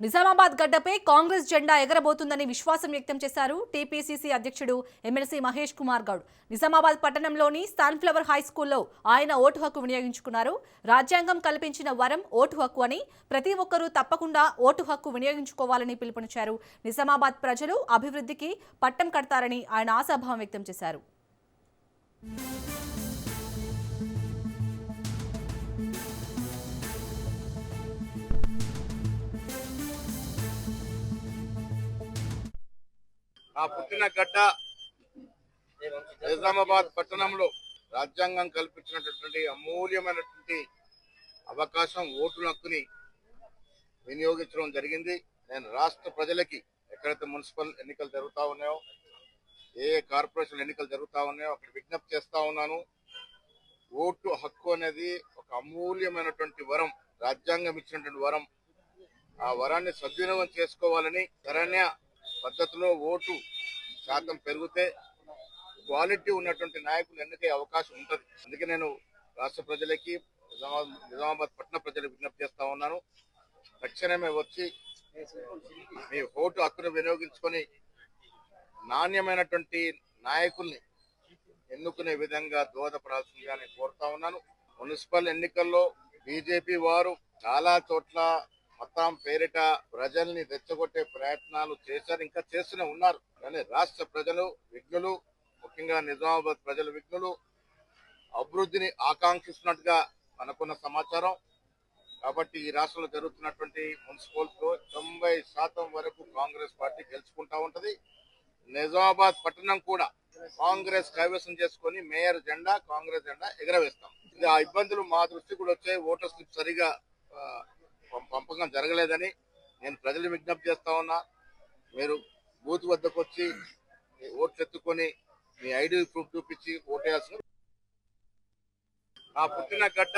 నిజామాబాద్ గడ్డపై కాంగ్రెస్ జెండా ఎగరబోతుందని విశ్వాసం వ్యక్తం చేశారు టీపీసీసీ అధ్యక్షుడు ఎమ్మెల్సీ మహేష్ కుమార్ గౌడ్. నిజామాబాద్ పట్టణంలోని సన్ఫ్లవర్ హై స్కూల్లో ఆయన ఓటు హక్కు వినియోగించుకున్నారు. రాజ్యాంగం కల్పించిన వరం ఓటు హక్కు అని ప్రతి ఒక్కరూ తప్పకుండా ఓటు హక్కు వినియోగించుకోవాలని పిలుపునిచ్చారు. నిజామాబాద్ ప్రజలు అభివృద్ధికి పట్టం కడతారని ఆయన ఆశాభావం వ్యక్తం చేశారు. ఆ పుట్టిన గడ్డ నిజామాబాద్ పట్టణంలో రాజ్యాంగం కల్పించినటువంటి అమూల్యమైనటువంటి అవకాశం ఓటు హక్కుని వినియోగించడం జరిగింది. నేను రాష్ట్ర ప్రజలకి ఎక్కడైతే మున్సిపల్ ఎన్నికలు జరుగుతూ ఉన్నాయో, ఏ కార్పొరేషన్ ఎన్నికలు జరుగుతూ ఉన్నాయో అక్కడ విజ్ఞప్తి చేస్తా ఉన్నాను. ఓటు హక్కు అనేది ఒక అమూల్యమైనటువంటి వరం, రాజ్యాంగం ఇచ్చినటువంటి వరం. ఆ వరాన్ని సద్వినియోగం చేసుకోవాలని, సరైన పద్ధతిలో ఓటు శాతం పెరిగితే క్వాలిటీ ఉన్నటువంటి నాయకులు ఎన్నికే అవకాశం ఉంటుంది. అందుకే నేను రాష్ట్ర ప్రజలకి, నిజామాబాద్ పట్టణ ప్రజలకు విజ్ఞప్తి చేస్తా ఉన్నాను. తక్షణమే వచ్చి మీ ఓటు హక్కును వినియోగించుకొని నాణ్యమైనటువంటి నాయకుల్ని ఎన్నుకునే విధంగా దోహదపడాల్సిందిగా నేను కోరుతా ఉన్నాను. మున్సిపల్ ఎన్నికల్లో బీజేపీ వారు చాలా చోట్ల మతం పేరిట ప్రజల్ని రెచ్చగొట్టే ప్రయత్నాలు చేశారు, ఇంకా చేస్తూనే ఉన్నారు. కానీ రాష్ట్ర ప్రజలు విఘ్నులు, ముఖ్యంగా నిజామాబాద్ ప్రజల విఘ్నులు అభివృద్ధిని ఆకాంక్షిస్తున్నట్టుగా మనకున్న సమాచారం. కాబట్టి ఈ రాష్ట్రంలో జరుగుతున్నటువంటి మున్సిపల్స్ లో 90% వరకు కాంగ్రెస్ పార్టీ గెలుచుకుంటా ఉంటది. నిజామాబాద్ పట్టణం కూడా కాంగ్రెస్ కైవసం చేసుకొని మేయర్ జెండా, కాంగ్రెస్ జెండా ఎగరవేస్తాం. ఇది ఆ ఇబ్బందులు మా దృష్టికి కూడా వచ్చాయి. ఓటర్ స్లిప్ సరిగా పంపకం జరగలేదని నేను ప్రజలు విజ్ఞప్తి చేస్తా ఉన్నా. మీరు బూత్ వద్దకు వచ్చి ఓట్లు ఎత్తుకొని మీ ఐడి ప్రూఫ్ చూపించి ఓటేయాల్సిన. ఆ పుట్టిన గడ్డ